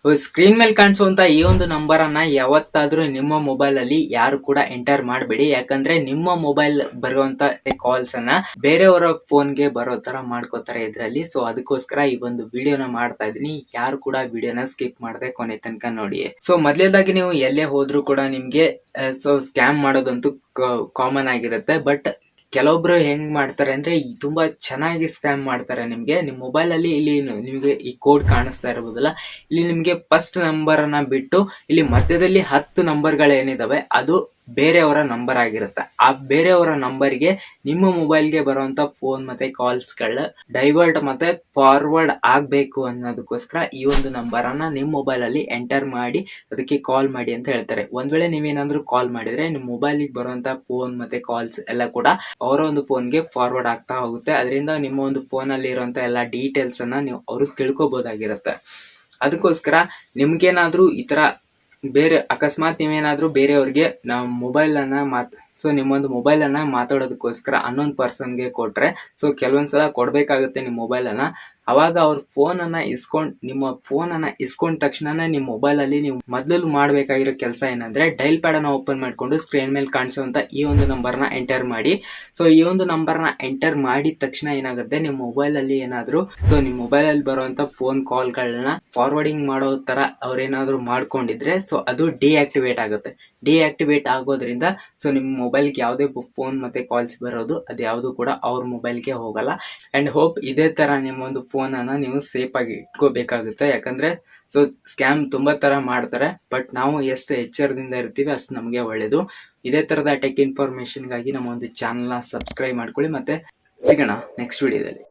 Screen ಮೇಲೆ ಕಾಣಿಸುವಂತ ಈ ಒಂದು ನಂಬರ್ ಅನ್ನ ಯಾವತ್ತಾದ್ರೂ ನಿಮ್ಮ ಮೊಬೈಲ್ ಅಲ್ಲಿ ಯಾರು ಕೂಡ ಎಂಟರ್ ಮಾಡಬೇಡಿ. ಯಾಕಂದ್ರೆ ನಿಮ್ಮ ಮೊಬೈಲ್ ಬರುವಂತ ಕಾಲ್ಸ್ ಅನ್ನ ಬೇರೆಯವರ ಫೋನ್ಗೆ ಬರೋ ತರ ಮಾಡ್ಕೋತಾರೆ ಇದ್ರಲ್ಲಿ. ಸೊ ಅದಕ್ಕೋಸ್ಕರ ಈ ಒಂದು ವಿಡಿಯೋನ ಮಾಡ್ತಾ ಇದೀನಿ. ಯಾರು ಕೂಡ ವಿಡಿಯೋನ ಸ್ಕಿಪ್ ಮಾಡದೆ ಕೊನೆ ತನಕ ನೋಡಿ. ಸೊ ಮೊದಲನೇದಾಗಿ ನೀವು ಎಲ್ಲೇ ಹೋದ್ರೂ ಕೂಡ ನಿಮ್ಗೆ ಸ್ಕ್ಯಾಮ್ ಮಾಡೋದಂತೂ ಕಾಮನ್ ಆಗಿರುತ್ತೆ. ಬಟ್ ಕೆಲವೊಬ್ರು ಹೆಂಗ್ ಮಾಡ್ತಾರೆ ಅಂದ್ರೆ ತುಂಬಾ ಚೆನ್ನಾಗಿ ಸ್ಕ್ಯಾಮ್ ಮಾಡ್ತಾರೆ. ನಿಮ್ಗೆ ನಿಮ್ ಮೊಬೈಲ್ ಅಲ್ಲಿ ಇಲ್ಲಿ ನಿಮ್ಗೆ ಈ ಕೋಡ್ ಕಾಣಿಸ್ತಾ ಇರಬಹುದಲ್ಲ, ಇಲ್ಲಿ ನಿಮ್ಗೆ ಫಸ್ಟ್ ನಂಬರ್ ಅನ್ನ ಬಿಟ್ಟು ಇಲ್ಲಿ ಮಧ್ಯದಲ್ಲಿ 10 ನಂಬರ್ಗಳೇನಿದಾವೆ ಅದು ಬೇರೆಯವರ ನಂಬರ್ ಆಗಿರುತ್ತೆ. ಆ ಬೇರೆಯವರ ನಂಬರ್ಗೆ ನಿಮ್ಮ ಮೊಬೈಲ್ಗೆ ಬರುವಂತ ಫೋನ್ ಮತ್ತೆ ಕಾಲ್ಸ್ ಗಳ ಡೈವರ್ಟ್ ಮತ್ತೆ ಫಾರ್ವರ್ಡ್ ಆಗ್ಬೇಕು ಅನ್ನೋದಕ್ಕೋಸ್ಕರ ಈ ಒಂದು ನಂಬರ್ ಅನ್ನ ನಿಮ್ ಮೊಬೈಲ್ ಅಲ್ಲಿ ಎಂಟರ್ ಮಾಡಿ ಅದಕ್ಕೆ ಕಾಲ್ ಮಾಡಿ ಅಂತ ಹೇಳ್ತಾರೆ. ಒಂದ್ ವೇಳೆ ನೀವೇನಾದ್ರೂ ಕಾಲ್ ಮಾಡಿದ್ರೆ ನಿಮ್ ಮೊಬೈಲ್ ಬರುವಂತ ಫೋನ್ ಮತ್ತೆ ಕಾಲ್ಸ್ ಎಲ್ಲ ಕೂಡ ಅವರ ಒಂದು ಫೋನ್ಗೆ ಫಾರ್ವರ್ಡ್ ಆಗ್ತಾ ಹೋಗುತ್ತೆ. ಅದರಿಂದ ನಿಮ್ಮ ಒಂದು ಫೋನ್ ಅಲ್ಲಿ ಇರುವಂತ ಎಲ್ಲಾ ಡೀಟೇಲ್ಸ್ ಅನ್ನ ನೀವು ಅವರು ತಿಳ್ಕೊಬಹುದಾಗಿರುತ್ತೆ. ಅದಕ್ಕೋಸ್ಕರ ನಿಮ್ಗೇನಾದ್ರೂ ಈ ತರ ಬೇರೆ ಅಕಸ್ಮಾತ್ ನೀವೇನಾದ್ರೂ ಬೇರೆಯವ್ರಿಗೆ ನಾವು ಮೊಬೈಲ್ ಅನ್ನ ನಿಮ್ಮೊಂದು ಮೊಬೈಲ್ ಅನ್ನ ಮಾತಾಡೋದಕ್ಕೋಸ್ಕರ ಅನ್ನೊಂದು ಪರ್ಸನ್ಗೆ ಕೊಟ್ರೆ ಕೆಲವೊಂದ್ಸಲ ಕೊಡ್ಬೇಕಾಗುತ್ತೆ ನಿಮ್ಮ ಮೊಬೈಲ್ ಅನ್ನ. ಅವಾಗ ಅವ್ರ ನಿಮ್ಮ ಫೋನ್ ಅನ್ನ ಇಸ್ಕೊಂಡ ತಕ್ಷಣ ನಿಮ್ಮ ಮೊಬೈಲ್ ಅಲ್ಲಿ ನೀವು ಮೊದಲು ಮಾಡ್ಬೇಕಾಗಿರೋ ಕೆಲಸ ಏನಂದ್ರೆ ಡೈಲ್ ಪ್ಯಾಡ್ ಅನ್ನ ಓಪನ್ ಮಾಡ್ಕೊಂಡು ಸ್ಕ್ರೀನ್ ಮೇಲೆ ಕಾಣಿಸುವಂತ ಈ ಒಂದು ನಂಬರ್ ನ ಎಂಟರ್ ಮಾಡಿ. ಈ ಒಂದು ನಂಬರ್ ನ ಎಂಟರ್ ಮಾಡಿದ ತಕ್ಷಣ ಏನಾಗುತ್ತೆ, ನಿಮ್ಮ ಮೊಬೈಲ್ ಅಲ್ಲಿ ಏನಾದ್ರು ನಿಮ್ಮ ಮೊಬೈಲ್ ಅಲ್ಲಿ ಬರುವಂತ ಫೋನ್ ಕಾಲ್ ಗಳನ್ನ ಫಾರ್ವರ್ಡಿಂಗ್ ಮಾಡೋ ತರ ಅವ್ರೇನಾದ್ರು ಮಾಡ್ಕೊಂಡಿದ್ರೆ ಅದು ಡಿಆಕ್ಟಿವೇಟ್ ಆಗುತ್ತೆ. ಡಿಆಕ್ಟಿವೇಟ್ ಆಗೋದ್ರಿಂದ ನಿಮ್ಮ ಮೊಬೈಲ್ಗೆ ಯಾವುದೇ ಫೋನ್ ಮತ್ತೆ ಕಾಲ್ಸ್ ಬರೋದು ಅದು ಯಾವುದು ಕೂಡ ಅವ್ರ ಮೊಬೈಲ್ಗೆ ಹೋಗಲ್ಲ. ಅಂಡ್ ಹೋಪ್ ಇದೇ ತರ ನಿಮ್ಮ ಒಂದು ಫೋನ್ ಅನ್ನ ನೀವು ಸೇಫ್ ಆಗಿ ಇಟ್ಕೋಬೇಕಾಗುತ್ತೆ. ಯಾಕಂದ್ರೆ ಸ್ಕ್ಯಾಮ್ ತುಂಬಾ ತರ ಮಾಡ್ತಾರೆ. ಬಟ್ ನಾವು ಎಷ್ಟು ಎಚ್ಚರದಿಂದ ಇರ್ತೀವಿ ಅಷ್ಟು ನಮಗೆ ಒಳ್ಳೇದು. ಇದೇ ತರದ ಟೆಕ್ ಇನ್ಫಾರ್ಮೇಶನ್ ಗಾಗಿ ನಮ್ಮ ಒಂದು ಚಾನಲ್ ನ ಸಬ್ಸ್ಕ್ರೈಬ್ ಮಾಡ್ಕೊಳ್ಳಿ. ಮತ್ತೆ ಸಿಗೋಣ ನೆಕ್ಸ್ಟ್ ವಿಡಿಯೋದಲ್ಲಿ.